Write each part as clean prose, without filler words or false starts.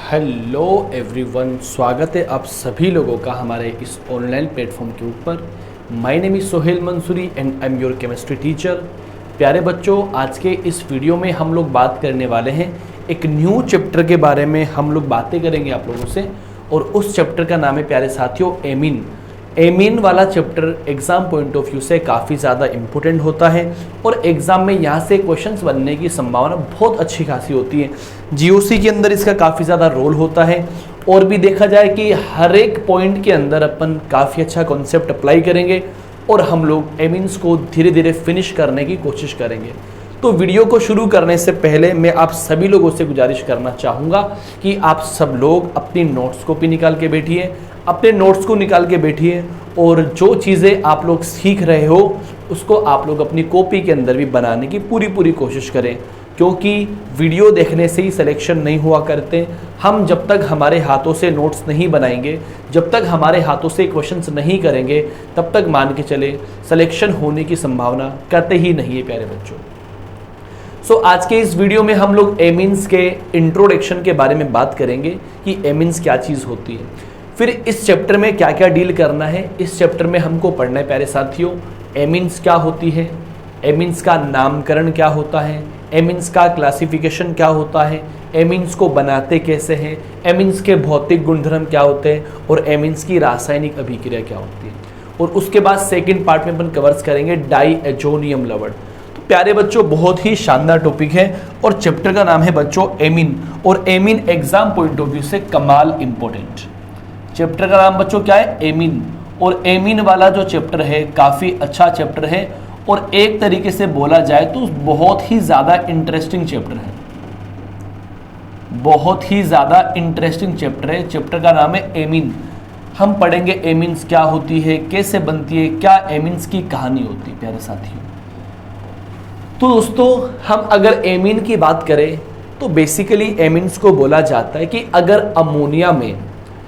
Hello everyone, स्वागत है आप सभी लोगों का हमारे इस ऑनलाइन प्लेटफॉर्म के ऊपर। My name is Sohail Mansuri and I am your chemistry teacher. प्यारे बच्चों, आज के इस वीडियो में हम लोग बात करने वाले हैं एक न्यू चैप्टर के बारे में। हम लोग बातें करेंगे आप लोगों से, और उस चैप्टर का नाम है प्यारे साथियों एमीन। एमीन वाला chapter exam point of view से काफ़ी ज़्यादा इम्पोर्टेंट होता है और एग्ज़ाम में यहाँ से क्वेश्चंस बनने की संभावना बहुत अच्छी खासी होती है। जीओसी के अंदर इसका काफ़ी ज़्यादा रोल होता है, और भी देखा जाए कि हर एक पॉइंट के अंदर अपन काफ़ी अच्छा कॉन्सेप्ट अप्लाई करेंगे और हम लोग एमीन्स को धीरे धीरे फिनिश करने की कोशिश करेंगे। तो वीडियो को शुरू करने से पहले मैं आप सभी लोगों से गुजारिश करना चाहूँगा कि आप सब लोग अपनी नोट्स कॉपी निकाल के बैठिए, अपने नोट्स को निकाल के बैठिए, और जो चीज़ें आप लोग सीख रहे हो उसको आप लोग अपनी कॉपी के अंदर भी बनाने की पूरी कोशिश करें, क्योंकि वीडियो देखने से ही सिलेक्शन नहीं हुआ करते। हम जब तक हमारे हाथों से नोट्स नहीं बनाएंगे, जब तक हमारे हाथों से क्वेश्चंस नहीं करेंगे, तब तक मान के चले सिलेक्शन होने की संभावना कतई ही नहीं है प्यारे बच्चों। सो आज के इस वीडियो में हम लोग एमीन्स के इंट्रोडक्शन के बारे में बात करेंगे कि एमीन्स क्या चीज़ होती है, फिर इस चैप्टर में क्या क्या डील करना है। इस चैप्टर में हमको पढ़ना है प्यारे साथियों एमीन्स क्या होती है, एमीन्स का नामकरण क्या होता है, एमीन्स का क्लासिफिकेशन क्या होता है, एमीन्स को बनाते कैसे हैं, एमीन्स के भौतिक गुणधर्म क्या होते हैं, और एमीन्स की रासायनिक अभिक्रिया क्या होती है। और उसके बाद सेकेंड पार्ट में अपन कवर्स करेंगे डाईएजोनियम लवण। प्यारे बच्चों, बहुत ही शानदार टॉपिक है और चैप्टर का नाम है बच्चों एमीन, और amine exam point of view से कमाल इंपॉर्टेंट। चैप्टर का नाम बच्चों क्या है? एमीन। और एमीन वाला जो चैप्टर है काफ़ी अच्छा चैप्टर है, और एक तरीके से बोला जाए तो बहुत ही ज़्यादा इंटरेस्टिंग चैप्टर है, बहुत ही ज़्यादा इंटरेस्टिंग चैप्टर है। चैप्टर का नाम है एमीन। हम पढ़ेंगे एमीन्स क्या होती है, कैसे बनती है, क्या एमीन्स की कहानी होती है प्यारे साथियों। तो दोस्तों, हम अगर एमीन की बात करें तो बेसिकली एमीन्स को बोला जाता है कि अगर अमोनिया में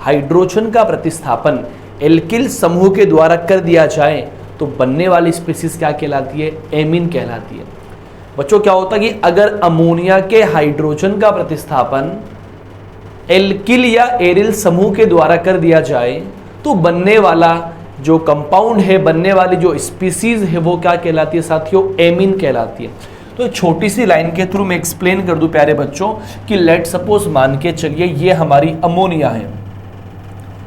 हाइड्रोजन का प्रतिस्थापन एल्किल समूह के द्वारा कर दिया जाए तो बनने वाली स्पीसीज क्या कहलाती है? एमीन कहलाती है। बच्चों, क्या होता है कि अगर अमोनिया के हाइड्रोजन का प्रतिस्थापन एल्किल या एरिल समूह के द्वारा कर दिया जाए तो बनने वाला जो कंपाउंड है, बनने वाली जो स्पीसीज है, वो क्या कहलाती है साथियों? एमीन कहलाती है। तो छोटी सी लाइन के थ्रू मैं एक्सप्लेन कर दूं प्यारे बच्चों कि लेट सपोज मान के चलिए ये हमारी अमोनिया है।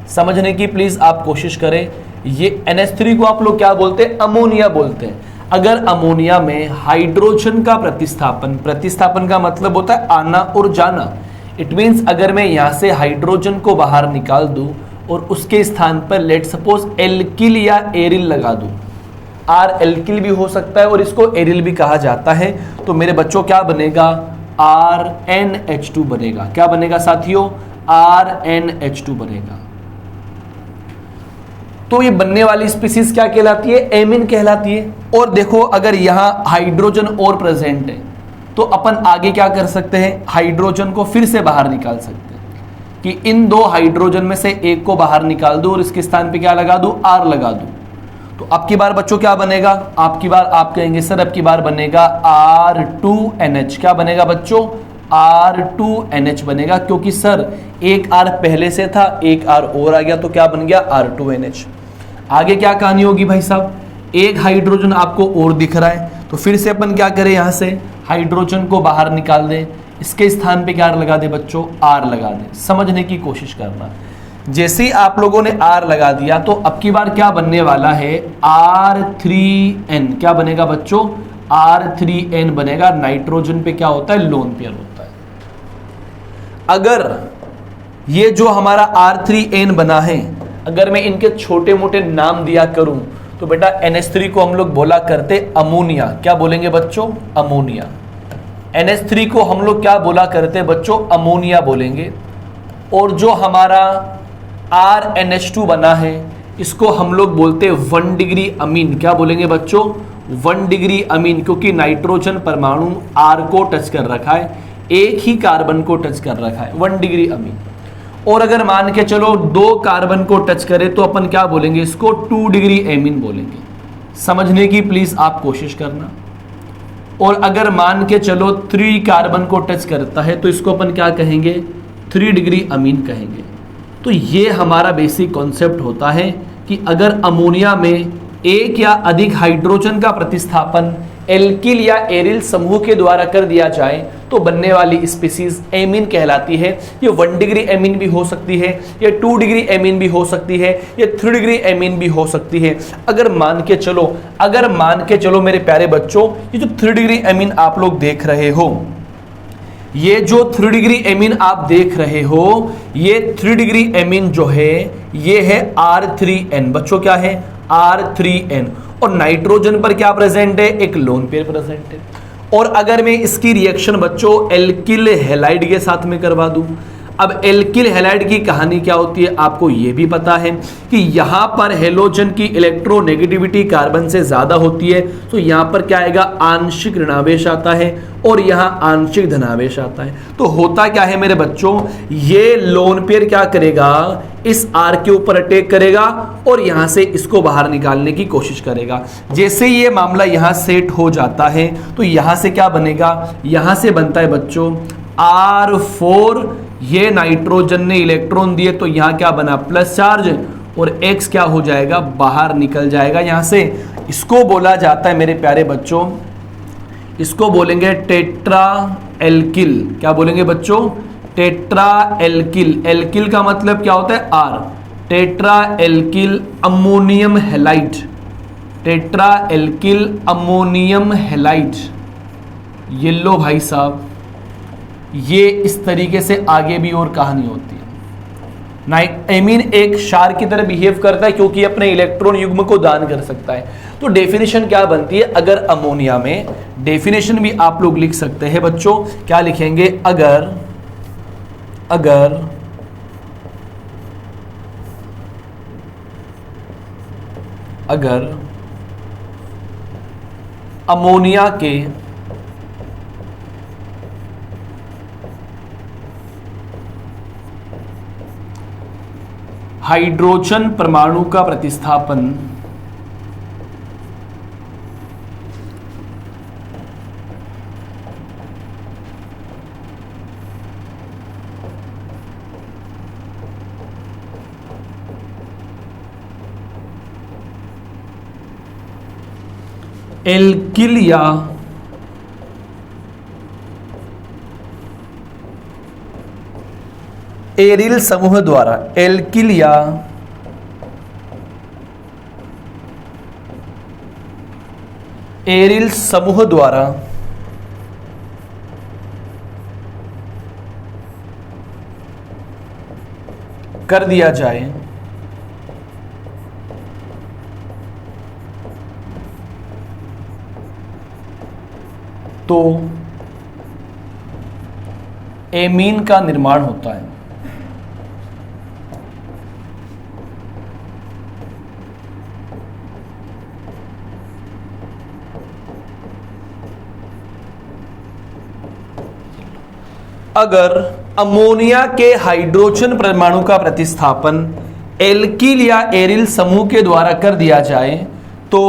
समझने की प्लीज आप कोशिश करें। ये NH3 को आप लोग क्या बोलते हैं? अमोनिया बोलते हैं। अगर अमोनिया में हाइड्रोजन का प्रतिस्थापन, प्रतिस्थापन का मतलब होता है आना और जाना। इट मीन्स अगर मैं यहां से हाइड्रोजन को बाहर निकाल दूं और उसके स्थान पर लेट सपोज एल्किल या एरिल लगा दूं, आर एल्किल भी हो सकता है और इसको एरिल भी कहा जाता है, तो मेरे बच्चों क्या बनेगा? RnH2 बनेगा। क्या बनेगा साथियों? RnH2 बनेगा। तो ये बनने वाली स्पीसीज क्या कहलाती है? एमीन कहलाती है। और देखो, अगर यहां हाइड्रोजन और प्रेजेंट है तो अपन आगे क्या कर सकते हैं? हाइड्रोजन को फिर से बाहर निकाल सकते हैं कि इन दो हाइड्रोजन में से एक को बाहर निकाल दो और इसके स्थान पे क्या लगा दूं? R लगा दूं। तो अब की बार बच्चों क्या बनेगा? आपकी बार आप कहेंगे सर अब की बार बनेगा R2NH। क्या बनेगा बच्चों? R2NH बनेगा, क्योंकि सर एक R पहले से था, एक R और आ गया, तो क्या बन गया? R2NH। आगे क्या कहानी होगी भाई साहब? एक हाइड्रोजन आपको और दिख रहा है, तो फिर से अपन क्या करें? यहां से हाइड्रोजन को बाहर निकाल दें, इसके स्थान पे क्या लगा दे बच्चों? R लगा दे। समझने की कोशिश करना। जैसे ही आप लोगों ने R लगा दिया तो अब की बार क्या बनने वाला है? R3N। क्या बनेगा बच्चों? R3N बनेगा। नाइट्रोजन पे क्या होता है? लोन पेयर होता है। अगर ये जो हमारा R3N बना है, अगर मैं इनके छोटे मोटे नाम दिया करूं तो बेटा NH3 को हम लोग बोला करते अमोनिया। क्या बोलेंगे बच्चों? अमोनिया। NH3 को हम लोग क्या बोला करते बच्चों? अमोनिया बोलेंगे। और जो हमारा RnH2 बना है इसको हम लोग बोलते 1 डिग्री अमीन। क्या बोलेंगे बच्चों? 1 डिग्री अमीन, क्योंकि नाइट्रोजन परमाणु R को टच कर रखा है, एक ही कार्बन को टच कर रखा है, 1 डिग्री अमीन। और अगर मान के चलो 2 कार्बन को टच करे तो अपन क्या बोलेंगे? इसको 2 डिग्री एमीन बोलेंगे। समझने की प्लीज आप कोशिश करना। और अगर मान के चलो 3 कार्बन को टच करता है तो इसको अपन क्या कहेंगे? 3 डिग्री अमीन कहेंगे। तो ये हमारा बेसिक कॉन्सेप्ट होता है कि अगर अमोनिया में एक या अधिक हाइड्रोजन का प्रतिस्थापन एल्किल या एरिल समूह के द्वारा कर दिया जाए तो बनने वाली स्पीसीज एमीन कहलाती है। ये 1 डिग्री एमीन भी हो सकती है, ये 2 डिग्री एमीन भी हो सकती है, ये 3 डिग्री एमीन भी हो सकती है। अगर मान के चलो मेरे प्यारे बच्चों, ये जो 3 डिग्री एमीन आप लोग देख रहे हो, ये जो 3 डिग्री एमीन आप देख रहे हो, ये 3 डिग्री एमीन जो है ये है R3N। बच्चों क्या है? R3N। और नाइट्रोजन पर क्या प्रेजेंट है? एक लोन पेयर प्रेजेंट है। और अगर मैं इसकी रिएक्शन बच्चों एल्किल हैलाइड के साथ में करवा दूं, अब एल्किल हैलाइड की कहानी क्या होती है आपको ये भी पता है कि यहां पर हेलोजन की इलेक्ट्रोनेगेटिविटी कार्बन से ज्यादा होती है, तो यहां पर क्या आएगा? आंशिक ऋणावेश आता है और यहां आंशिक धनावेश आता है। तो होता क्या है मेरे बच्चों, ये लोन पेयर क्या करेगा? इस R के ऊपर अटैक करेगा और यहां से इसको बाहर निकालने की कोशिश करेगा। जैसे ये मामला यहां सेट हो जाता है तो यहां से क्या बनेगा? यहां से बनता है बच्चों R4। ये नाइट्रोजन ने इलेक्ट्रॉन दिए तो यहां क्या बना? प्लस चार्ज, और X क्या हो जाएगा? बाहर निकल जाएगा यहां से। इसको बोला जाता है मेरे प्यारे बच्चों, इसको बोलेंगे टेट्रा एल्किल। क्या बोलेंगे बच्चों? Tetra alkyl. एल्किल का मतलब क्या होता है? R। Tetra alkyl ammonium halide. Tetra alkyl ammonium halide. ये लो भाई साहब, ये इस तरीके से आगे भी और कहानी होती है। एमीन एक क्षार की तरह बिहेव करता है क्योंकि अपने इलेक्ट्रॉन युग्म को दान कर सकता है। तो डेफिनेशन क्या बनती है? अगर अमोनिया में, डेफिनेशन भी आप लोग लिख सकते हैं बच्चों, क्या लिखेंगे? अगर अमोनिया के हाइड्रोजन परमाणु का प्रतिस्थापन एल्किल या एरिल समूह द्वारा, एल्किल या एरिल समूह द्वारा कर दिया जाए तो एमीन का निर्माण होता है। अगर अमोनिया के हाइड्रोजन परमाणु का प्रतिस्थापन एल्किल या एरिल समूह के द्वारा कर दिया जाए तो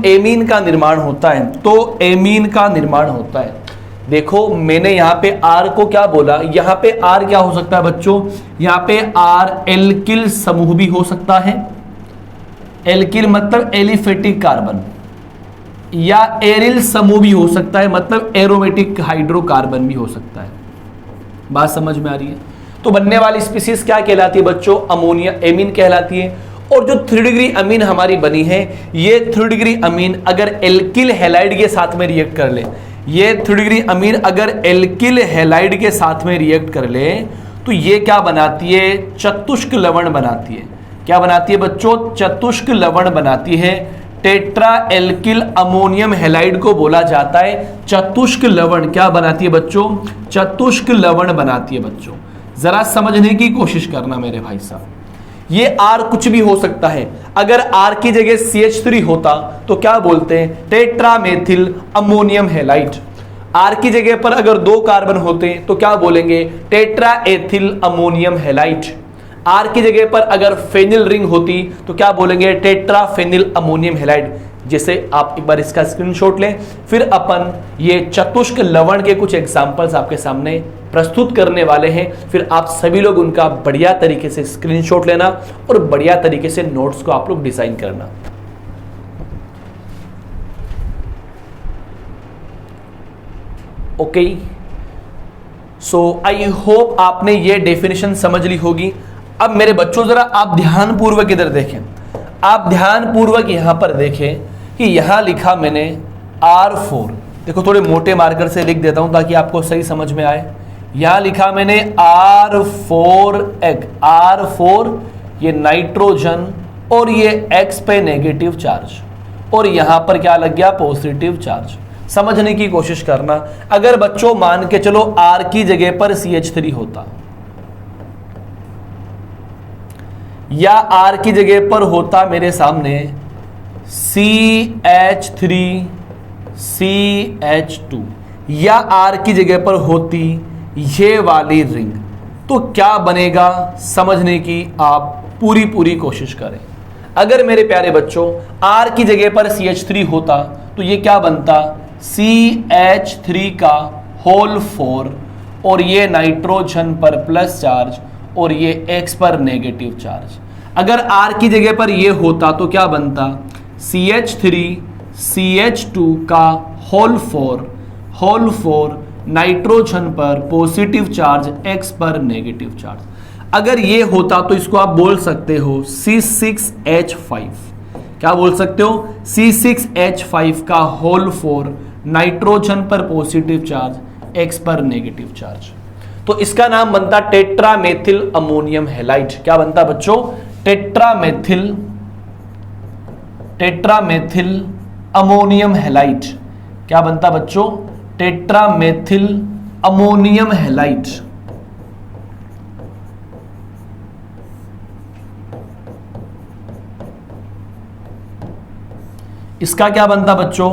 एमीन का निर्माण होता है। तो एमीन का निर्माण होता है। देखो मैंने यहां पे R को क्या बोला? यहां पे R क्या हो सकता है बच्चों? यहां पे R एल्किल समूह भी हो सकता है। एल्किल मतलब एलिफेटिक कार्बन, या एरिल समूह भी हो सकता है, मतलब एरोमेटिक हाइड्रोकार्बन भी हो सकता है। बात समझ में आ रही है? तो बनने वाली स्पीसीज क्या कहलाती है बच्चों? अमोनिया एमीन कहलाती है। और जो 3 डिग्री अमीन हमारी बनी है, ये 3 डिग्री अमीन अगर एल्किल हैलाइड के साथ में रिएक्ट कर ले, ये 3 डिग्री अमीन अगर एल्किल हैलाइड के साथ में रिएक्ट कर ले तो ये क्या बनाती है? चतुष्क लवण बनाती है। क्या बनाती है बच्चों? चतुष्क लवण बनाती है। टेट्रा एल्किल अमोनियम हैलाइड को बोला जाता है चतुष्क लवण। क्या बनाती है बच्चों? चतुष्क लवण बनाती है बच्चों। जरा समझने की कोशिश करना मेरे भाई साहब। ये R कुछ भी हो सकता है। अगर R की जगह CH3 होता तो क्या बोलते हैं? Tetra methyl ammonium halide. R की जगह पर अगर 2 कार्बन होते तो क्या बोलेंगे? Tetra ethyl ammonium halide. R की जगह पर अगर फेनिल रिंग होती तो क्या बोलेंगे? Tetra phenyl ammonium halide. जैसे आप एक बार इसका स्क्रीनशॉट लें, फिर अपन ये चतुष्क लवण के कुछ एग्जांपल्स आपके सामने प्रस्तुत करने वाले हैं, फिर आप सभी लोग उनका बढ़िया तरीके से स्क्रीनशॉट लेना और बढ़िया तरीके से नोट्स को आप लोग डिजाइन करना। ओके, सो आई होप आपने ये डेफिनेशन समझ ली होगी। अब मेरे बच्चों जरा आप ध्यानपूर्वक इधर देखें, आप ध्यानपूर्वक यहां पर देखें कि यहां लिखा मैंने R4, देखो थोड़े मोटे मार्कर से लिख देता हूं ताकि आपको सही समझ में आए। यहां लिखा मैंने R4 R4 ये नाइट्रोजन और ये X पे नेगेटिव चार्ज, और यहां पर क्या लग गया, पॉजिटिव चार्ज। समझने की कोशिश करना। अगर बच्चों मान के चलो R की जगह पर CH3 होता, या R की जगह पर होता मेरे सामने CH3CH2, या R की जगह पर होती ये वाली रिंग, तो क्या बनेगा समझने की आप पूरी कोशिश करें। अगर मेरे प्यारे बच्चों R की जगह पर CH3 होता तो ये क्या बनता, CH3 का होल 4, और ये नाइट्रोजन पर प्लस चार्ज और ये X पर नेगेटिव चार्ज। अगर R की जगह पर ये होता तो क्या बनता, CH3 CH2 का होल 4 नाइट्रोजन पर पॉजिटिव चार्ज X पर नेगेटिव चार्ज। अगर ये होता तो इसको आप बोल सकते हो C6H5, क्या बोल सकते हो, C6H5 का होल 4 नाइट्रोजन पर पॉजिटिव चार्ज X पर नेगेटिव चार्ज। तो इसका नाम बनता टेट्रामेथिल अमोनियम हैलाइड। क्या बनता बच्चों, टेट्रामेथिल अमोनियम हैलाइड। क्या बनता बच्चों, टेट्रामेथिल अमोनियम हैलाइड। इसका क्या बनता बच्चों,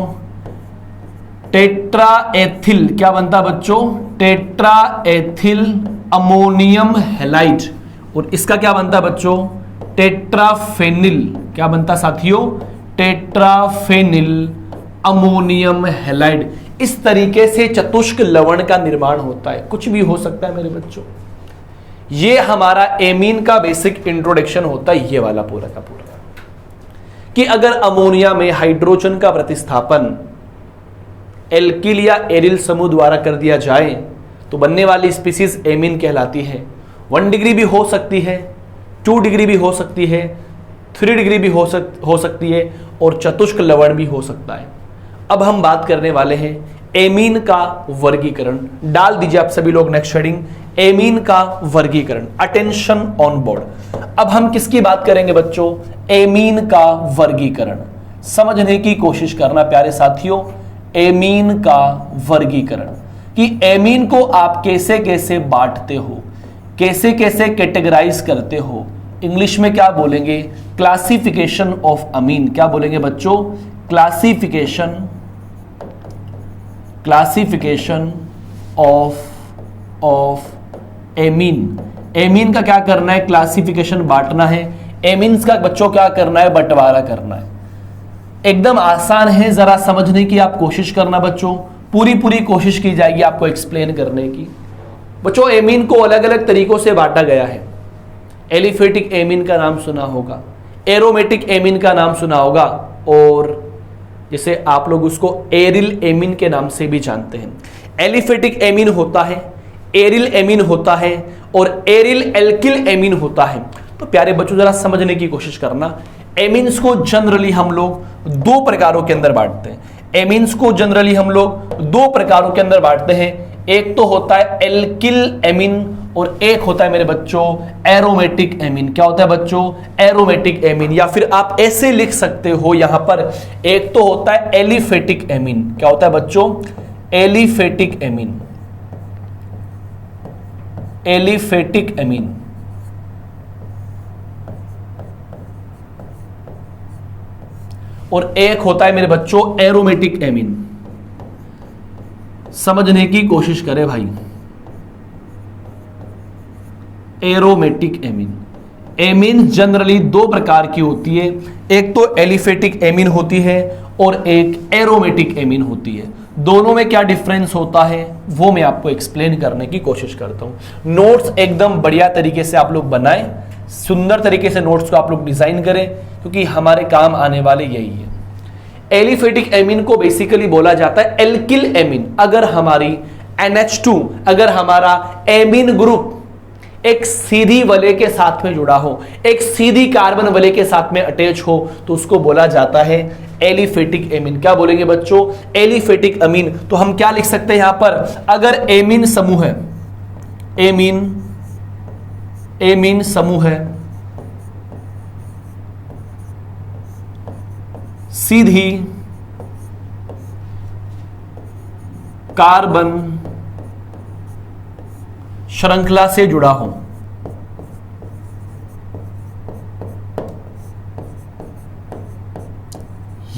टेट्राएथिल। क्या बनता बच्चों, टेट्राएथिल अमोनियम हैलाइड। और इसका क्या बनता बच्चों, टेट्राफेनिल। क्या बनता साथियों, टेट्राफेनिल अमोनियम हैलाइड। इस तरीके से चतुष्क लवण का निर्माण होता है। कुछ भी हो सकता है मेरे बच्चों। ये हमारा एमीन का बेसिक इंट्रोडक्शन होता है, ये वाला पूरा का पूरा, कि अगर अमोनिया में हाइड्रोजन का प्रतिस्थापन एल्किल या एरिल समूह द्वारा कर दिया जाए तो बनने वाली स्पीसीज एमीन कहलाती है। 1 डिग्री भी हो सकती है, 2 डिग्री भी हो सकती है, 3 डिग्री भी हो सकती है, और चतुष्क लवण भी हो सकता है। अब हम बात करने वाले हैं एमीन का वर्गीकरण। डाल दीजिए आप सभी लोग नेक्स्ट हेडिंग, एमीन का वर्गीकरण। Attention on board. अब हम किसकी बात करेंगे बच्चों, एमीन का वर्गीकरण। समझने की कोशिश करना प्यारे साथियों, एमीन का वर्गीकरण, कि एमीन को आप कैसे कैसे बांटते हो, कैसे कैसे कैटेगराइज करते हो। इंग्लिश में क्या बोलेंगे, क्लासिफिकेशन ऑफ अमीन। क्या बोलेंगे बच्चों, क्लासिफिकेशन ऑफ एमीन। एमीन का क्या करना है, क्लासिफिकेशन बांटना है। एमीन्स का बच्चों क्या करना है, बंटवारा करना है। एकदम आसान है, जरा समझने की आप कोशिश करना बच्चों। पूरी कोशिश की जाएगी आपको एक्सप्लेन करने की। बच्चों एमीन को अलग अलग तरीकों से बांटा गया है। एलिफेटिक एमीन का नाम सुना होगा, एरोमेटिक एमीन का नाम सुना होगा, और जैसे आप लोग उसको एरिल एमीन के नाम से भी जानते हैं। एलिफेटिक एमीन होता है, एरिल एमीन होता है, और एरिल एल्किल एमीन होता है। तो प्यारे बच्चों जरा समझने की कोशिश करना। एमीन्स को जनरली हम लोग 2 प्रकारों के अंदर बांटते हैं। एमीन्स को जनरली हम लोग 2 प्रकारों के अंदर बांटते हैं। एक तो होता है एल्किल एमीन, और एक होता है मेरे बच्चों एरोमेटिक एमीन। क्या होता है बच्चों, एरोमेटिक एमीन। या फिर आप ऐसे लिख सकते हो यहां पर, एक तो होता है एलिफेटिक एमीन। क्या होता है बच्चों, एलिफेटिक एमीन। Aliphatic amine. और एक होता है मेरे बच्चों एरोमेटिक एमीन। समझने की कोशिश करें भाई, एरोमेटिक एमीन। एमीन जनरली 2 प्रकार की होती है, एक तो एलिफेटिक एमीन होती है और एक एरोमेटिक एमीन होती है। दोनों में क्या डिफरेंस होता है वो मैं आपको एक्सप्लेन करने की कोशिश करता हूं। नोट्स एकदम बढ़िया तरीके से आप लोग बनाएं, सुंदर तरीके से नोट्स को आप लोग डिजाइन करें, क्योंकि हमारे काम आने वाले यही है। एलिफेटिक एमीन को बेसिकली बोला जाता है एल्किल एमीन। अगर हमारी NH2, अगर हमारा एमीन ग्रुप एक सीधी वलय के साथ में जुड़ा हो, एक सीधी कार्बन वलय के साथ में अटैच हो, तो उसको बोला जाता है एलिफेटिक एमीन। क्या बोलेंगे बच्चों? एलिफेटिक अमीन। तो हम क्या लिख सकते हैं यहां पर? अगर एमीन समूह है, एमीन समूह है सीधी कार्बन श्रृंखला से जुड़ा हो,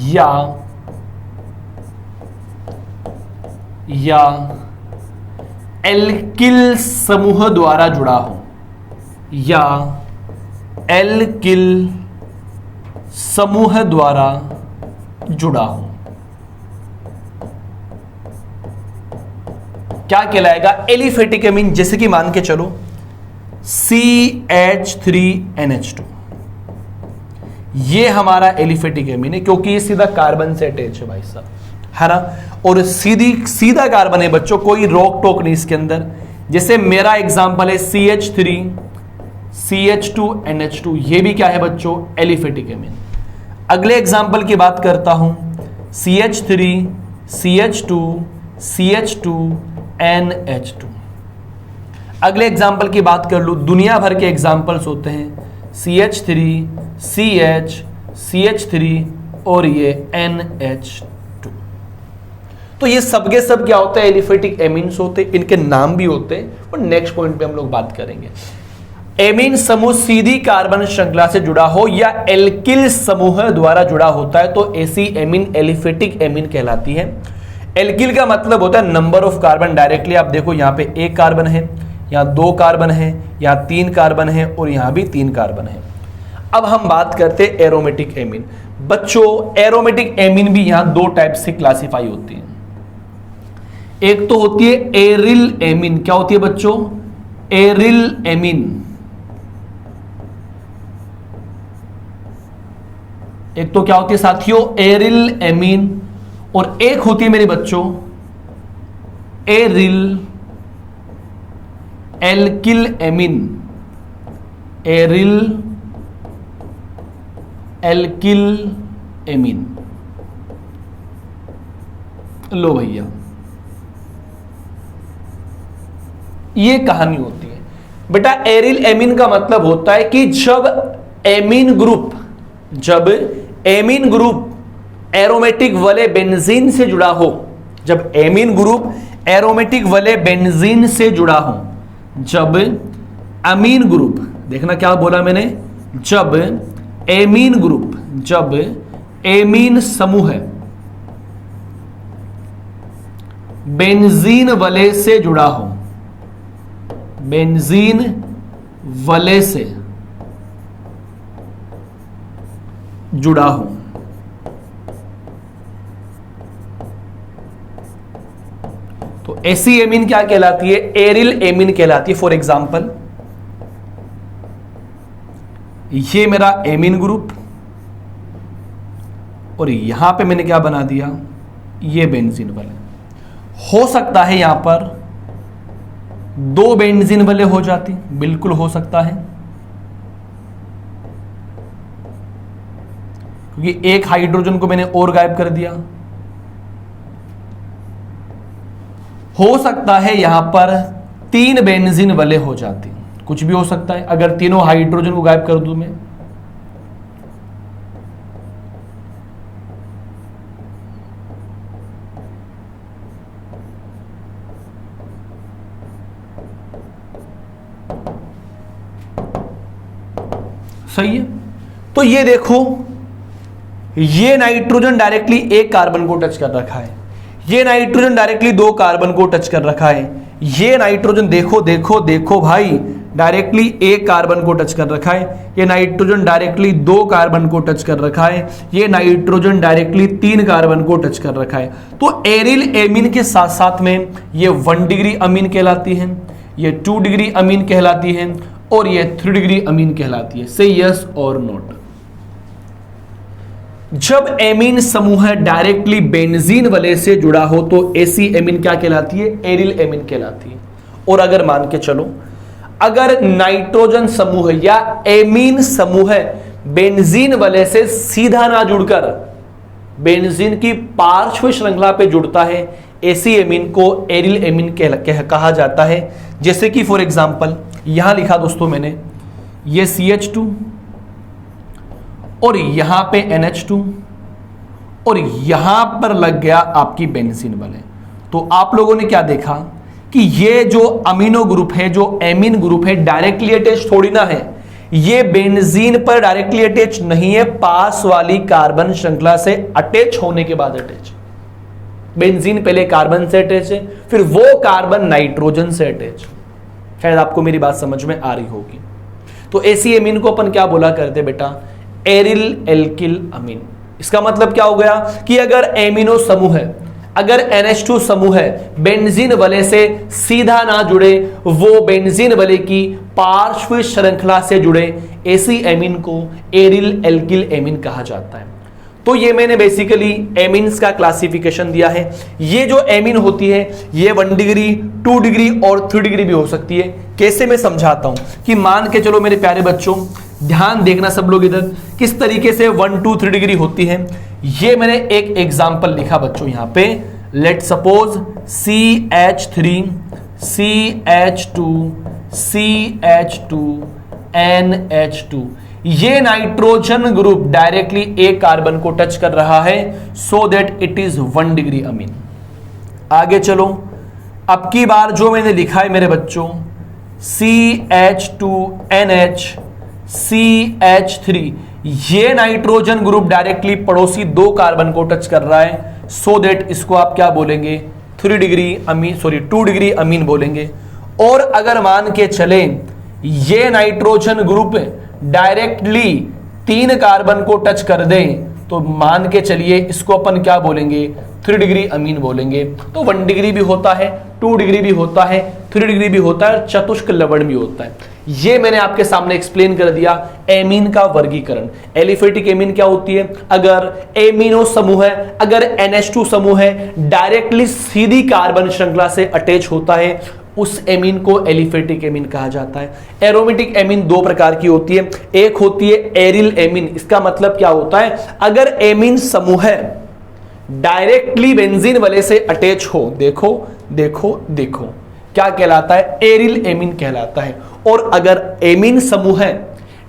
या एल्किल समूह द्वारा जुड़ा हो, या एल्किल समूह द्वारा जुड़ा हो, क्या कहलाएगा? Aliphatic amine. जैसे कि मान के चलो CH3NH2, ये हमारा एलिफेटिक एमीन है, क्योंकि ये सीधा कार्बन से अटैच है भाई साहब, है ना। और सीधा कार्बन है बच्चों, कोई रोक टोक नहीं इसके अंदर। जैसे मेरा एग्जांपल है CH3CH2NH2, ये भी क्या है बच्चों? Aliphatic amine. अगले एग्जांपल की बात करता हूं, CH3CH2CH2NH2। अगले एग्जाम्पल की बात कर लूं, दुनिया भर के एग्जाम्पल्स होते हैं, CH3CH3 और ये NH2। तो ये सब के सब क्या होते हैं? एलिफेटिक एमीन्स होते हैं। इनके नाम भी होते हैं और नेक्स्ट पॉइंट पे हम लोग बात करेंगे। एमीन समूह सीधी कार्बन श्रृंखला से जुड़ा हो या एल्किल समूह द्वारा जुड़ा होता है तो ऐसी एमीन एलिफेटिक एमीन कहलाती है। एल्किल का मतलब होता है नंबर ऑफ कार्बन डायरेक्टली। आप देखो यहाँ पे एक कार्बन है, यहाँ दो कार्बन है, यहाँ तीन कार्बन है और यहाँ भी तीन कार्बन है। अब हम बात करते हैं एरोमेटिक एमीन। बच्चों एरोमेटिक एमीन भी यहाँ दो टाइप से क्लासिफाई होती है। एक तो होती है एरिल एमीन। क्या होती है बच्चों? Aryl amine. एक तो क्या होती है साथियों? Aryl amine. और एक होती है मेरे बच्चों aryl alkyl amine. Aryl alkyl amine. लो भैया, ये कहानी होती है बेटा। एरिल एमीन का मतलब होता है कि जब एमीन ग्रुप एरोमेटिक वलय बेंजीन से जुड़ा हो, जब एमीन ग्रुप एरोमेटिक वलय बेंजीन से जुड़ा हो, जब अमीन ग्रुप, देखना क्या बोला मैंने, जब एमीन समूह है बेंजीन वलय से जुड़ा हो, बेंजीन वलय से जुड़ा हो, तो ऐसी एमीन क्या कहलाती है? एरिल एमीन कहलाती है। फॉर एग्जांपल ये मेरा एमीन ग्रुप और यहां पे मैंने क्या बना दिया? ये बेंजीन वलय। हो सकता है यहां पर दो बेंजीन वलय हो जाती, बिल्कुल हो सकता है, क्योंकि एक हाइड्रोजन को मैंने और गायब कर दिया। हो सकता है यहां पर तीन बेंजीन वलय हो जाती, कुछ भी हो सकता है। अगर तीनों हाइड्रोजन को गायब कर दूं मैं, सही है। तो ये देखो, ये नाइट्रोजन डायरेक्टली एक कार्बन को टच कर रखा है, ये नाइट्रोजन डायरेक्टली दो कार्बन को टच कर रखा है, ये नाइट्रोजन देखो देखो देखो भाई डायरेक्टली एक कार्बन को टच कर रखा है, ये नाइट्रोजन डायरेक्टली 2 कार्बन को टच कर रखा है, ये नाइट्रोजन डायरेक्टली 3 कार्बन को टच कर रखा है। तो एरिल एमीन के साथ साथ में ये 1 डिग्री अमीन कहलाती है, ये 2 डिग्री अमीन कहलाती है और ये 3 डिग्री अमीन कहलाती है। से यस और नोट। जब एमीन समूह डायरेक्टली बेंजीन वलय से जुड़ा हो तो ऐसी एमीन क्या कहलाती है? एरिल एमीन कहलाती है। और अगर मान के चलो, अगर नाइट्रोजन समूह या एमीन समूह बेंजीन वलय से सीधा ना जुड़कर बेंजीन की पार्श्व श्रृंखला पे जुड़ता है, ऐसी एमीन को एरिल एमीन कहा जाता है। जैसे कि फॉर एग्जांपल यहां लिखा दोस्तों मैंने, ये CH2 और यहां पे NH2 और यहां पर लग गया आपकी बेंजीन वलय। तो आप लोगों ने क्या देखा कि ये जो अमीनो ग्रुप है, जो एमीन ग्रुप है, डायरेक्टली अटैच थोड़ी ना है, ये बेंजीन पर डायरेक्टली अटैच नहीं है, पास वाली कार्बन श्रृंखला से अटैच होने के बाद अटैच। बेंजीन पहले कार्बन से अटैच है, फिर वो कार्बन नाइट्रोजन से अटैच। शायद आपको मेरी बात समझ में आ रही होगी। तो ऐसी एमीन को अपन क्या बोला करते बेटा? एरिल एल्किल अमीन। इसका मतलब क्या हो गया कि अगर एमिनो समूह है, अगर NH2 समूह है, बेंजीन वलय से सीधा ना जुड़े, वो बेंजीन वलय की पार्श्व श्रृंखला से जुड़े, ऐसी एमीन को एरिल एल्किल एमीन कहा जाता है। तो ये मैंने बेसिकली एमीन्स का क्लासिफिकेशन दिया है। ये जो एमीन होती है ये 1 डिग्री, 2 डिग्री और 3 डिग्री भी हो सकती है। कैसे मैं समझाता हूं कि मान के चलो मेरे प्यारे बच्चों, ध्यान देखना सब लोग इधर, किस तरीके से 1, 2, 3 डिग्री होती है। ये मैंने एक एग्जांपल लिखा बच्चों यहां पे। Let suppose CH3 CH2 CH2 NH2, ये नाइट्रोजन ग्रुप डायरेक्टली एक कार्बन को टच कर रहा है, so that it is 1 degree amine. आगे चलो, अब की बार जो मैंने लिखा है मेरे बच्चों, CH2NH CH3, ये नाइट्रोजन ग्रुप डायरेक्टली पड़ोसी 2 कार्बन को टच कर रहा है, सो दैट इसको आप क्या बोलेंगे? 3 degree amine, sorry 2 degree amine बोलेंगे। और अगर मान के चले ये नाइट्रोजन ग्रुप डायरेक्टली 3 कार्बन को टच कर दें, तो मान के चलिए इसको अपन क्या बोलेंगे? 3 डिग्री अमीन बोलेंगे। तो 1 डिग्री भी होता है, 2 डिग्री भी होता है, 3 डिग्री भी होता है, चतुष्क लवण भी होता है। ये मैंने आपके सामने एक्सप्लेन कर दिया एमीन का वर्गीकरण। एलिफेटिक एमीन क्या होती है? अगर एमिनो समूह है, अगर NH2 समूह है, डायरेक्टली सीधी कार्बन श्रृंखला से अटैच होता है, उस एमीन को एलिफेटिक एमीन कहा जाता है। एरोमेटिक एमीन 2 प्रकार की होती है। एक होती है एरिल एमीन। इसका मतलब क्या होता है? अगर एमीन समूह डायरेक्टली बेंजीन वलय से अटैच हो, देखो देखो देखो, क्या कहलाता है? एरिल एमीन कहलाता है। और अगर एमीन समूह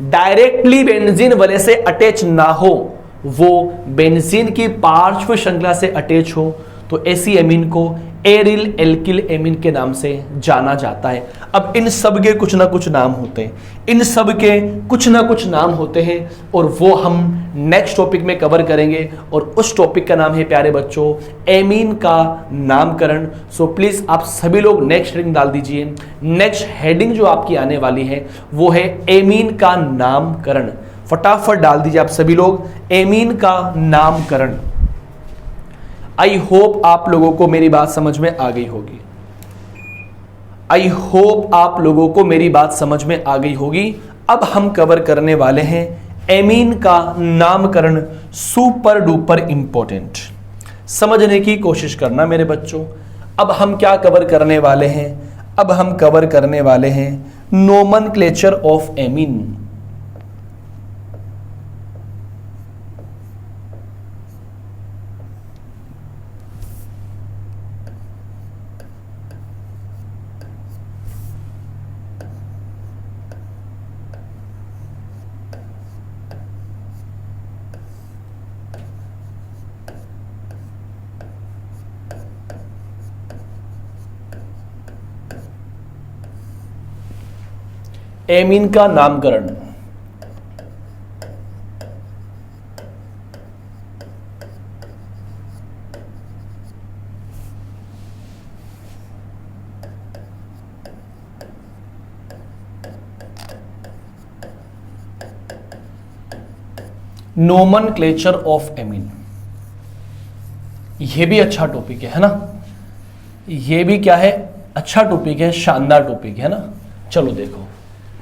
डायरेक्टली बेंजीन वलय से अटैच ना हो, वो बेंजीन की पार्श्व श्रृंखला से अटैच हो, तो ऐसी एमीन को एरिल एल्किल एमीन के नाम से जाना जाता है। अब इन सब के कुछ ना कुछ नाम होते हैं, इन सब के कुछ ना कुछ नाम होते हैं, और वो हम नेक्स्ट टॉपिक में कवर करेंगे। और उस टॉपिक का नाम है प्यारे बच्चों एमीन का नामकरण। सो प्लीज आप सभी लोग नेक्स्ट हेडिंग डाल दीजिए। नेक्स्ट हेडिंग जो आपकी आने वाली है वो है एमीन का नामकरण। फटाफट डाल दीजिए आप सभी लोग, एमीन का नामकरण। आई होप आप लोगों को मेरी बात समझ में आ गई होगी। आई होप आप लोगों को मेरी बात समझ में आ गई होगी। अब हम कवर करने वाले हैं एमीन का नामकरण। सुपर डुपर इंपॉर्टेंट, समझने की कोशिश करना मेरे बच्चों। अब हम क्या कवर करने वाले हैं? अब हम कवर करने वाले हैं नोमेनक्लेचर ऑफ एमीन। एमीन का नामकरण। नोमेनक्लेचर ऑफ एमीन, ये भी अच्छा टॉपिक है ना, ये भी क्या है, अच्छा टॉपिक है, शानदार टॉपिक है ना। चलो देखो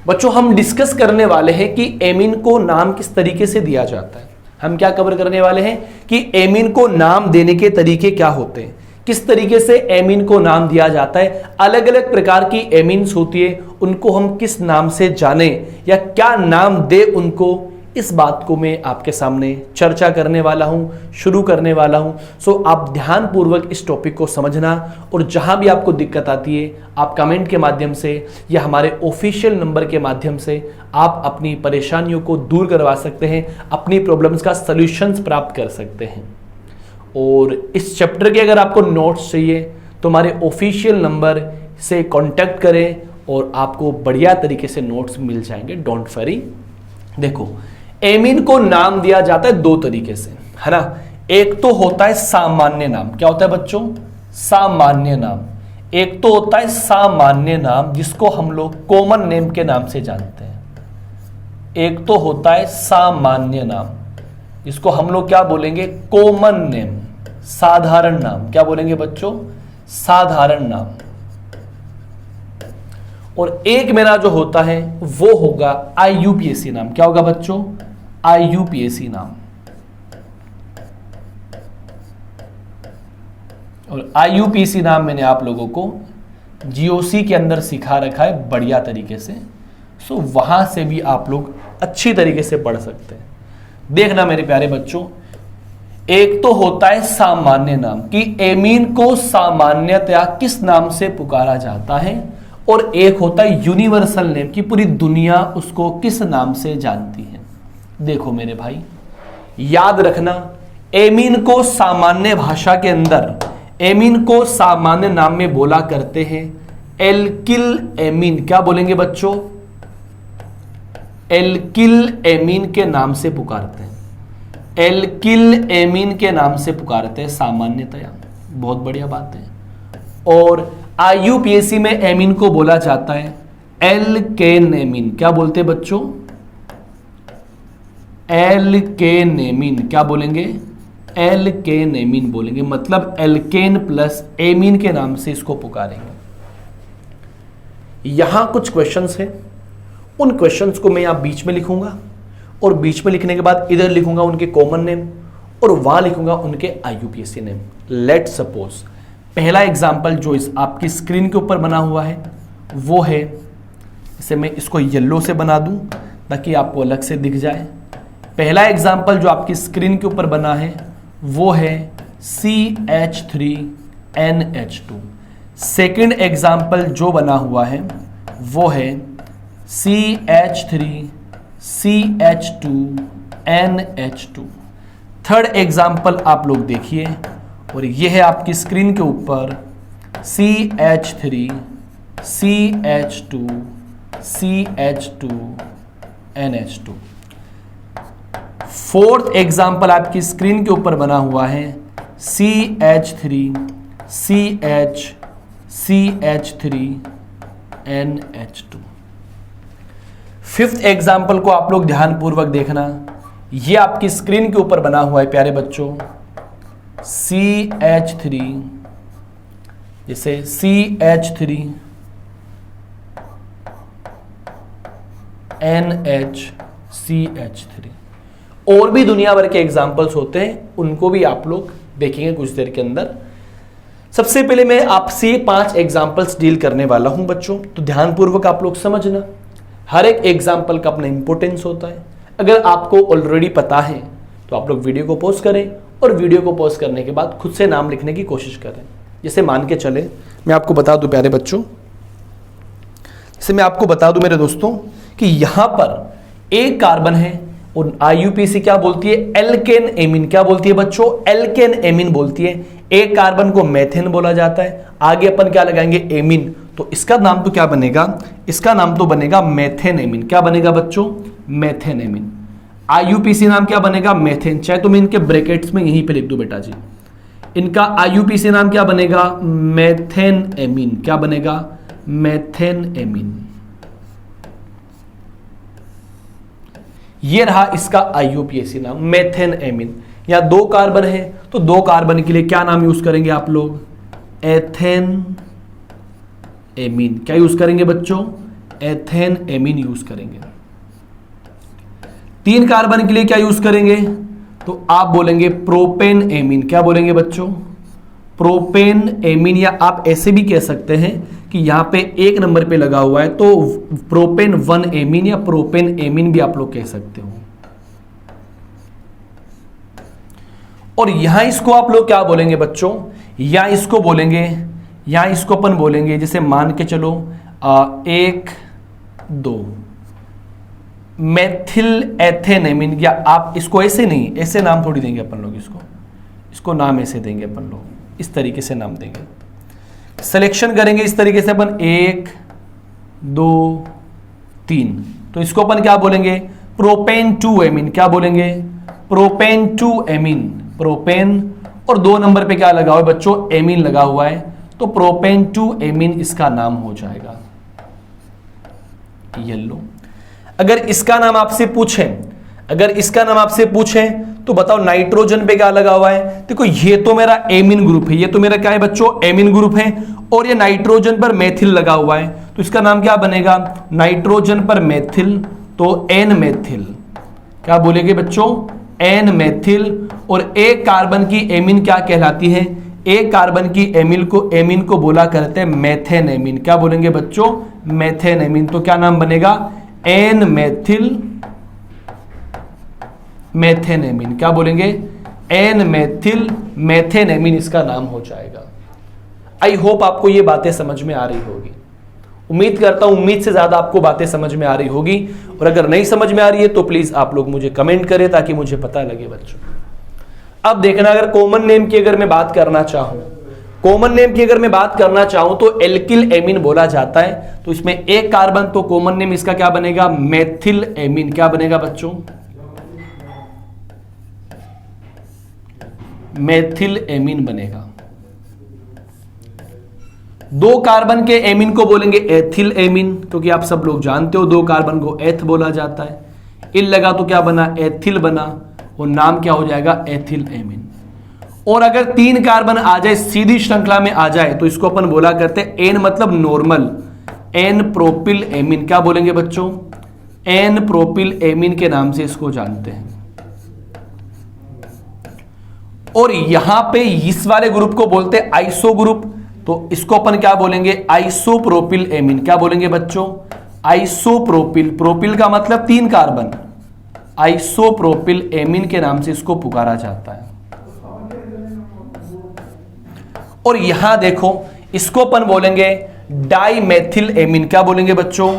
बच्चों, हम डिस्कस करने वाले हैं कि एमीन को नाम किस तरीके से दिया जाता है। हम क्या कवर करने वाले हैं कि एमीन को नाम देने के तरीके क्या होते हैं, किस तरीके से एमीन को नाम दिया जाता है, अलग अलग प्रकार की एमीन्स होती है, उनको हम किस नाम से जाने या क्या नाम दे उनको, इस बात को मैं आपके सामने चर्चा करने वाला हूं, शुरू करने वाला हूं। सो आप ध्यान पूर्वक इस टॉपिक को समझना, और जहां भी आपको दिक्कत आती है आप कमेंट के माध्यम से या हमारे ऑफिशियल नंबर के माध्यम से आप अपनी परेशानियों को दूर करवा सकते हैं, अपनी प्रॉब्लम्स का सॉल्यूशंस प्राप्त कर सकते हैं। और इस चैप्टर के अगर आपको नोट्स चाहिए तो हमारे ऑफिशियल नंबर से कांटेक्ट करें और आपको बढ़िया तरीके से नोट्स मिल जाएंगे, डोंट वरी। देखो, एमीन को नाम दिया जाता है दो तरीके से, है ना। एक तो होता है सामान्य नाम, क्या होता है बच्चों, सामान्य नाम। एक तो होता है सामान्य नाम जिसको हम लोग कॉमन नेम के नाम से जानते हैं। एक तो होता है सामान्य नाम जिसको हम लोग क्या बोलेंगे, कॉमन नेम, साधारण नाम। क्या बोलेंगे बच्चों, साधारण नाम। और एक मेरा जो होता है वो होगा आईयूपीएसी नाम। क्या होगा बच्चों, आईयूपीएसी नाम। और आईयूपीएसी नाम मैंने आप लोगों को जीओसी के अंदर सिखा रखा है बढ़िया तरीके से, सो वहां से भी आप लोग अच्छी तरीके से पढ़ सकते हैं। देखना मेरे प्यारे बच्चों, एक तो होता है सामान्य नाम कि एमीन को सामान्यतया किस नाम से पुकारा जाता है, और एक होता है यूनिवर्सल नेम कि पूरी दुनिया उसको किस नाम से जानती है। देखो मेरे भाई, याद रखना, एमीन को सामान्य भाषा के अंदर, एमीन को सामान्य नाम में बोला करते हैं एल्किल एमीन। क्या बोलेंगे बच्चों, एल्किल एमीन के नाम से पुकारते हैं, एल्किल एमीन के नाम से पुकारते हैं सामान्यतया। बहुत बढ़िया बात है। और आईयूपीएसी में एमीन को बोला जाता है एल्केन एमीन। क्या बोलते हैं बच्चों, एल्केन एमीन। क्या बोलेंगे, एल्केन एमीन बोलेंगे, मतलब एल्केन प्लस एमीन के नाम से इसको पुकारेंगे। यहां कुछ क्वेश्चंस हैं, उन क्वेश्चंस को मैं यहां बीच में लिखूंगा, और बीच में लिखने के बाद इधर लिखूंगा उनके कॉमन नेम, और वहां लिखूंगा उनके आईयूपीएसी नेम। लेट सपोज पहला एग्जाम्पल जो इस आपकी स्क्रीन के ऊपर बना हुआ है वो है, इसे मैं इसको येलो से बना दूं ताकि आपको अलग से दिख जाए। पहला एग्जाम्पल जो आपकी स्क्रीन के ऊपर बना है वो है CH3NH2। सेकेंड एग्जाम्पल जो बना हुआ है वो है CH3CH2NH2। थर्ड एग्जाम्पल आप लोग देखिए, और यह है आपकी स्क्रीन के ऊपर CH3CH2CH2NH2। फोर्थ एग्जाम्पल आपकी स्क्रीन के ऊपर बना हुआ है CH3CH3NH2। फिफ्थ एग्जाम्पल को आप लोग ध्यानपूर्वक देखना, यह आपकी स्क्रीन के ऊपर बना हुआ है प्यारे बच्चों CH3, जैसे CH3NHCH3। और भी दुनिया भर के एग्जाम्पल्स होते हैं, उनको भी आप लोग देखेंगे कुछ देर के अंदर। सबसे पहले मैं आपसे 5 एग्जाम्पल्स डील करने वाला हूं बच्चों, तो ध्यानपूर्वक आप लोग समझना। हर एक एग्जाम्पल का अपना इंपॉर्टेंस होता है। अगर आपको ऑलरेडी पता है तो आप लोग वीडियो को पॉज करें, और वीडियो को पॉज करने के बाद खुद से नाम लिखने की कोशिश करें। जैसे मान के चले, मैं आपको बता दूं प्यारे बच्चों, जैसे मैं आपको बता दूं मेरे दोस्तों कि यहां पर एक कार्बन है और आईयूपीएसी क्या बोलती है, एल्केन एमीन। क्या बोलती है बच्चों, एल्केन एमीन बोलती है। एक कार्बन को मेथेन बोला जाता है, आगे अपन क्या लगाएंगे, एमीन, तो इसका नाम तो क्या बनेगा, इसका नाम तो बनेगा मेथेन एमीन। क्या बनेगा बच्चों, मेथेन एमीन। आईयूपीएसी नाम क्या बनेगा, मेथेन। चाहे तो मैं इनके ब्रैकेट्स में यहीं पे लिख दूं बेटा जी, इनका आईयूपीएसी नाम क्या बनेगा, मेथेन एमीन। क्या बनेगा, मेथेन एमीन। ये रहा इसका IUPAC नाम, मेथेन एमीन। या 2 कार्बन है तो 2 कार्बन के लिए क्या नाम यूज करेंगे आप लोग? Ethane amine. क्या यूज करेंगे बच्चों? एथेन एमीन यूज करेंगे। 3 कार्बन के लिए क्या यूज करेंगे? तो आप बोलेंगे प्रोपेन एमीन। क्या बोलेंगे बच्चों? Propane amine. या आप ऐसे भी कह सकते हैं कि यहां पे 1 नंबर पे लगा हुआ है तो प्रोपेन 1 एमीन या प्रोपेन एमीन भी आप लोग कह सकते हो। और यहां इसको आप लोग क्या बोलेंगे बच्चों? या इसको बोलेंगे, यहां इसको अपन बोलेंगे, जैसे मान के चलो 1 2 मेथिल एथेन एमीन। या आप इसको ऐसे नहीं, ऐसे नाम थोड़ी देंगे अपन लोग, इसको नाम ऐसे देंगे अपन लोग, इस तरीके से नाम देंगे। सिलेक्शन करेंगे इस तरीके से अपन 1 2 3, तो इसको अपन क्या बोलेंगे? Propane 2 amine. क्या बोलेंगे? Propane 2 amine. प्रोपेन, और 2 नंबर पे क्या लगा हुआ है बच्चों? एमीन लगा हुआ है, तो प्रोपेन 2 एमीन इसका नाम हो जाएगा। येलो। अगर इसका नाम आपसे पूछें, तो बताओ नाइट्रोजन पे क्या लगा हुआ है? देखो ये तो मेरा एमीन ग्रुप है, ये तो मेरा क्या है बच्चों? एमीन ग्रुप है, और ये नाइट्रोजन पर मेथिल लगा हुआ है, तो इसका नाम क्या बनेगा? नाइट्रोजन पर मेथिल, तो एन मेथिल। क्या बोलेंगे बच्चों? N methyl. और एक कार्बन की एमीन क्या कहलाती है? एक कार्बन की एमीन को बोला करते हैं मेथेन एमीन। क्या बोलेंगे बच्चों? Methane amine. तो क्या नाम बनेगा? N methyl methane amine. क्या बोलेंगे? एन मेथिल मेथेन एमीन इसका नाम हो जाएगा। आई होप आपको ये बातें समझ में आ रही होगी। उम्मीद करता हूं उम्मीद से ज्यादा आपको बातें समझ में आ रही होगी, और अगर नहीं समझ में आ रही है तो प्लीज आप लोग मुझे कमेंट करें ताकि मुझे पता लगे बच्चों। अब देखना, अगर कॉमन नेम की अगर मैं बात करना चाहूं तो एल्किल एमीन बोला जाता है, तो इसमें 1 कार्बन, तो कॉमन नेम इसका क्या बनेगा? Methyl amine. क्या बनेगा बच्चों? मेथिल एमीन बनेगा। 2 कार्बन के एमीन को बोलेंगे एथिल एमीन, क्योंकि आप सब लोग जानते हो 2 कार्बन को एथ बोला जाता है। इल लगा तो क्या बना? एथिल बना, और नाम क्या हो जाएगा? Ethyl amine. और अगर 3 कार्बन आ जाए, सीधी श्रृंखला में आ जाए, तो इसको अपन बोला करते हैं एन मतलब नॉर्मल, एन प्रोपिल एमीन। क्या बोलेंगे बच्चों? एन प्रोपिल एमीन के नाम से इसको जानते हैं। और यहां पे इस वाले ग्रुप को बोलते हैं आइसो ग्रुप, तो इसको अपन क्या बोलेंगे? Isopropyl amine. क्या बोलेंगे बच्चों? आइसोप्रोपिल। प्रोपिल का मतलब 3 कार्बन, आइसोप्रोपिल एमीन के नाम से इसको पुकारा जाता है। और यहां देखो, इसको अपन बोलेंगे डाइमेथिल एमीन। क्या बोलेंगे बच्चों?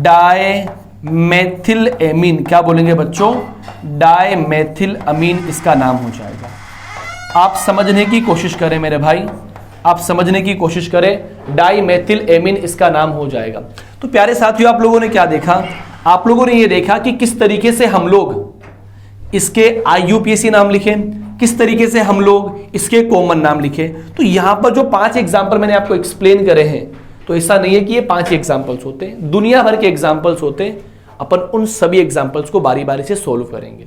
Dimethyl amine. क्या बोलेंगे बच्चों? डाइमेथिल अमीन इसका नाम हो जाएगा। आप समझने की कोशिश करें मेरे भाई, आप समझने की कोशिश करें, डाइमेथिल एमीन इसका नाम हो जाएगा। तो प्यारे साथियों, आप लोगों ने क्या देखा? आप लोगों ने ये देखा कि किस तरीके से हम लोग इसके IUPAC नाम लिखे, किस तरीके से हम लोग इसके कॉमन नाम लिखे। तो यहां पर जो 5 एग्जाम्पल मैंने आपको एक्सप्लेन करे हैं, तो ऐसा नहीं है कि ये 5 एग्जाम्पल्स होते हैं, दुनिया भर के एग्जाम्पल्स होते हैं। अपन उन सभी एग्जाम्पल्स को बारी बारी से सोल्व करेंगे।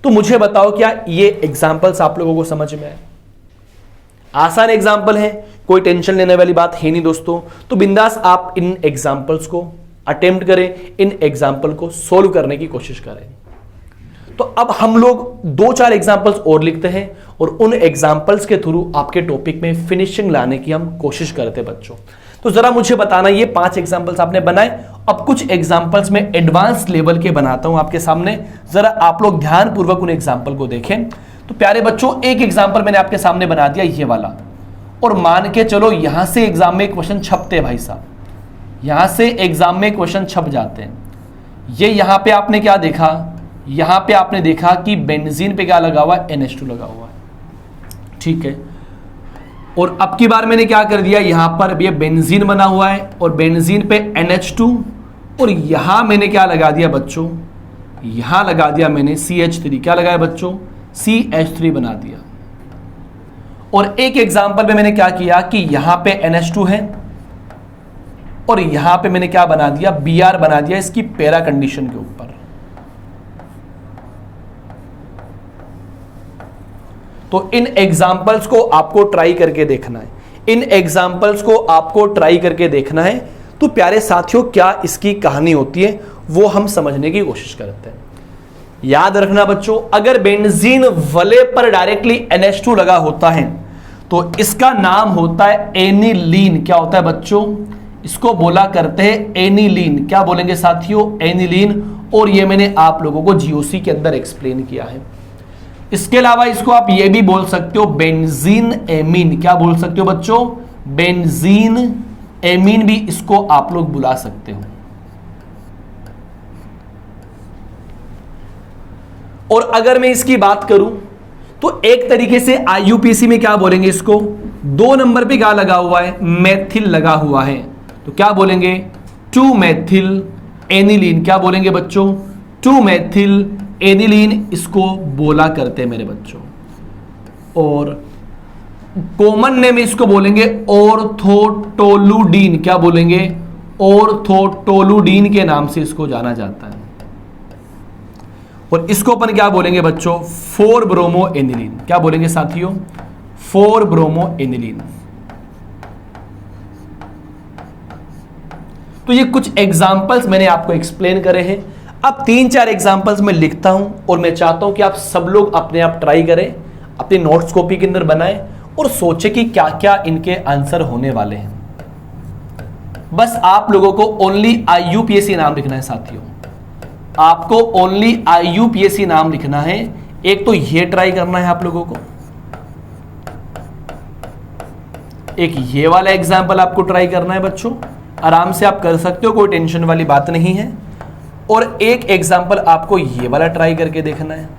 तो मुझे बताओ, क्या ये एग्जाम्पल्स आप लोगों को समझ में आए? आसान एग्जाम्पल है, कोई टेंशन लेने वाली बात है नहीं दोस्तों। तो बिंदास आप इन एग्जाम्पल्स को अटेम्प्ट करें, इन एग्जाम्पल को सोल्व करने की कोशिश करें। तो अब हम लोग 2-4 एग्जाम्पल्स और लिखते हैं, और उन एग्जाम्पल्स के थ्रू आपके टॉपिक में फिनिशिंग लाने की हम कोशिश करते हैं बच्चों। तो जरा मुझे बताना, ये 5 एग्जाम्पल्स आपने बनाए। अब कुछ एग्जाम्पल्स में एडवांस लेवल के बनाता हूं आपके सामने, जरा आप लोग ध्यानपूर्वक उन एग्जाम्पल को देखें। तो प्यारे बच्चों, एक एग्जाम्पल मैंने आपके सामने बना दिया, ये वाला, और मान के चलो यहां से एग्जाम में क्वेश्चन छपते हैं भाई साहब, यहां से एग्जाम में क्वेश्चन छप जाते हैं। ये यहां पे आपने क्या देखा? यहां पे आपने देखा कि बेंजीन पे क्या लगा हुआ है? NH2 लगा हुआ है, ठीक है। और अब की बार मैंने क्या कर दिया? यहां पर ये बेंजीन बना हुआ है, और बेंजीन पे NH2, और यहां मैंने क्या लगा दिया बच्चों? यहां लगा दिया मैंने CH3। क्या लगाया बच्चों? CH3 बना दिया। और एक एग्जाम्पल में मैंने क्या किया कि यहां पे NH2 है, और यहां पे मैंने क्या बना दिया? Br बना दिया इसकी पैरा कंडीशन के ऊपर। तो इन एग्जाम्पल्स को आपको ट्राई करके देखना है, इन एग्जाम्पल्स को आपको ट्राई करके देखना है। तो प्यारे साथियों, क्या इसकी कहानी होती है वो हम समझने की कोशिश करते हैं। याद रखना बच्चों, अगर बेंजीन वले पर डायरेक्टली NH2 लगा होता है तो इसका नाम होता है एनिलीन। क्या होता है बच्चों? इसको बोला करते हैं एनिलीन। क्या बोलेंगे साथियों? एनिलीन। और ये मैंने आप लोगों को GOC के अंदर एक्सप्लेन किया है। इसके अलावा इसको आप ये भी बोल सकते हो बेंजीन एमीन। क्या बोल सकते हो बच्चों? बेंजीन एमीन भी इसको आप लोग बुला सकते हो। और अगर मैं इसकी बात करूं तो एक तरीके से IUPAC में क्या बोलेंगे इसको? 2 नंबर पे क्या लगा हुआ है? मैथिल लगा हुआ है, तो क्या बोलेंगे? 2 मैथिल एनिलीन। क्या बोलेंगे बच्चों? 2 मैथिल एनिलीन इसको बोला करते हैं मेरे बच्चों। और कॉमन नेम इसको बोलेंगे ऑर्थोटोलुडीन। क्या बोलेंगे? ऑर्थोटोलुडीन के नाम से इसको जाना जाता है। और इसको अपन क्या बोलेंगे बच्चों? 4 ब्रोमो एनिलीन। क्या बोलेंगे साथियों? 4 ब्रोमो एनिलीन। तो ये कुछ एग्जाम्पल्स मैंने आपको एक्सप्लेन करे हैं। अब 3-4 एग्जाम्पल्स मैं लिखता हूं और मैं चाहता हूं कि आप सब लोग अपने आप ट्राई करें, अपनी नोट्स कॉपी के अंदर बनाएं और सोचें कि क्या क्या इनके आंसर होने वाले हैं। बस आप लोगों को ओनली IUPAC नाम लिखना है साथियों, आपको ओनली IUPAC नाम लिखना है। एक तो ये ट्राई करना है आप लोगों को, एक ये वाला एग्जाम्पल आपको ट्राई करना है बच्चों, आराम से आप कर सकते हो, कोई टेंशन वाली बात नहीं है। और एक एग्जाम्पल आपको ये वाला ट्राई करके देखना है।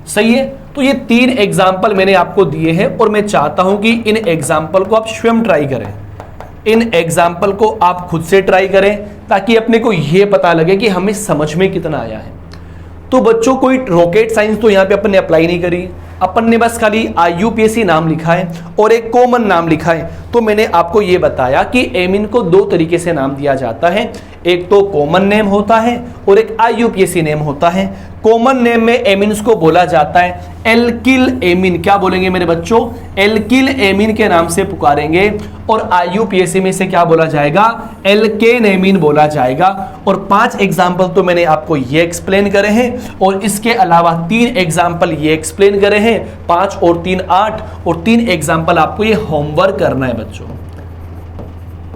सही है? तो ये 3 एग्जाम्पल मैंने आपको दिए हैं और मैं चाहता हूं कि इन एग्जाम्पल को आप स्वयं ट्राई करें, इन एग्जाम्पल को आप खुद से ट्राई करें ताकि अपने को यह पता लगे कि हमें समझ में कितना आया है। तो बच्चों कोई रॉकेट साइंस तो यहां पे अपन ने अप्लाई नहीं करी, अपन ने बस खाली IUPAC नाम लिखा है और एक कॉमन नाम लिखा है। तो मैंने आपको यह बताया कि एमीन को 2 तरीके से नाम दिया जाता है, एक तो कॉमन नेम होता है और एक IUPAC नेम होता है। कॉमन नेम में एमीन्स को बोला जाता है एल्किल एमीन। क्या बोलेंगे मेरे बच्चों? एल्किल एमीन के नाम से पुकारेंगे। और IUPAC में से क्या बोला जाएगा? एल्केन एमीन बोला जाएगा। और 5 एग्जाम्पल तो मैंने आपको ये एक्सप्लेन करे हैं और इसके अलावा 3 एग्जाम्पल ये एक्सप्लेन करे हैं, 5 और 3 8 और 3 एग्जाम्पल आपको ये होमवर्क करना है बच्चों।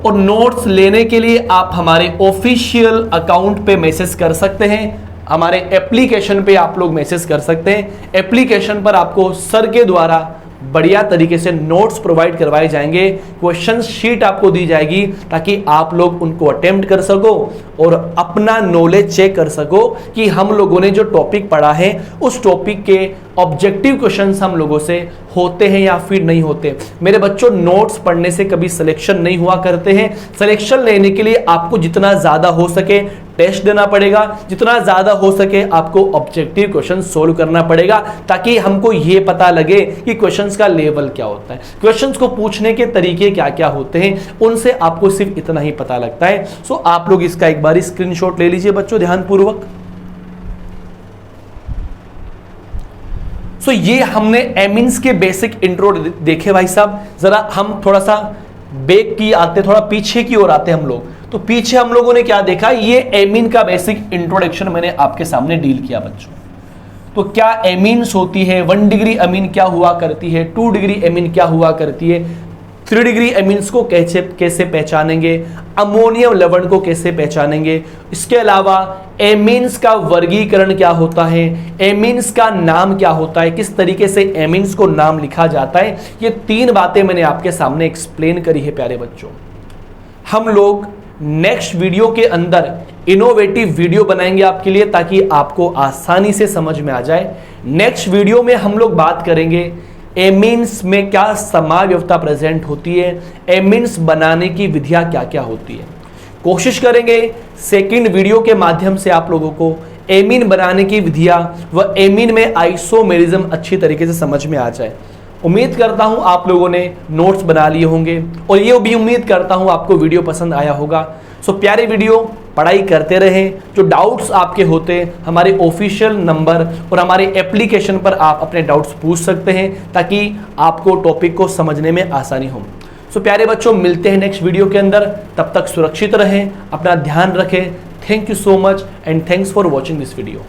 और नोट्स लेने के लिए आप हमारे ऑफिशियल अकाउंट पे मैसेज कर सकते हैं, हमारे एप्लीकेशन पे आप लोग मैसेज कर सकते हैं। एप्लीकेशन पर आपको सर के द्वारा बढ़िया तरीके से नोट्स प्रोवाइड करवाए जाएंगे, क्वेश्चन शीट आपको दी जाएगी ताकि आप लोग उनको अटेम्प्ट कर सको और अपना नॉलेज चेक कर सको कि हम लोगों ने जो टॉपिक पढ़ा है उस टॉपिक के ऑब्जेक्टिव क्वेश्चंस हम लोगों से होते हैं या फिर नहीं होते। मेरे बच्चों, नोट्स पढ़ने से कभी सिलेक्शन नहीं हुआ करते हैं। सिलेक्शन लेने के लिए आपको जितना ज्यादा हो सके टेस्ट देना पड़ेगा, जितना ज्यादा हो सके आपको ऑब्जेक्टिव क्वेश्चन सोल्व करना पड़ेगा ताकि हमको यह पता लगे कि क्वेश्चंस का लेवल क्या होता है, क्वेश्चंस को पूछने के तरीके क्या क्या होते हैं, उनसे आपको सिर्फ इतना ही पता लगता है। सो आप लोग इसका एक बार स्क्रीनशॉट ले लीजिए बच्चों ध्यानपूर्वक। सो ये हमने एमीन्स के बेसिक इंट्रो देखे भाई साहब। जरा हम थोड़ा सा बैक की आते, थोड़ा पीछे की ओर आते हम लोग। तो पीछे हम लोगों ने क्या देखा, ये एमीन का बेसिक इंट्रोडक्शन मैंने आपके सामने डील किया बच्चों। तो क्या एमीन्स होती है, 1 डिग्री अमीन क्या हुआ करती है, 2 डिग्री अमीन क्या हुआ करती है, 3 डिग्री एमीन्स को कैसे पहचानेंगे, अमोनियम लवण को कैसे पहचानेंगे, इसके अलावा एमीन्स का वर्गीकरण क्या होता है, एमीन्स का नाम क्या होता है, किस तरीके से एमीन्स को नाम लिखा जाता है, ये 3 बातें मैंने आपके सामने एक्सप्लेन करी है प्यारे बच्चों। हम लोग नेक्स्ट वीडियो के अंदर इनोवेटिव वीडियो बनाएंगे आपके लिए ताकि आपको आसानी से समझ में आ जाए। नेक्स्ट वीडियो में हम लोग बात करेंगे एमीन्स में क्या समाव्यवस्था प्रेजेंट होती है, एमीन्स बनाने की विधियां क्या क्या होती है। कोशिश करेंगे सेकंड वीडियो के माध्यम से आप लोगों को एमीन बनाने की विधियां व एमीन में आइसोमेरिज्म अच्छी तरीके से समझ में आ जाए। उम्मीद करता हूं आप लोगों ने नोट्स बना लिए होंगे और ये भी उम्मीद करता हूं आपको वीडियो पसंद आया होगा। सो प्यारे वीडियो पढ़ाई करते रहें। जो डाउट्स आपके होते हैं हमारे ऑफिशियल नंबर और हमारे एप्लीकेशन पर आप अपने डाउट्स पूछ सकते हैं ताकि आपको टॉपिक को समझने में आसानी हो। सो प्यारे बच्चों, मिलते हैं नेक्स्ट वीडियो के अंदर। तब तक सुरक्षित रहें, अपना ध्यान रखें। Thank you so much and thanks for watching this video.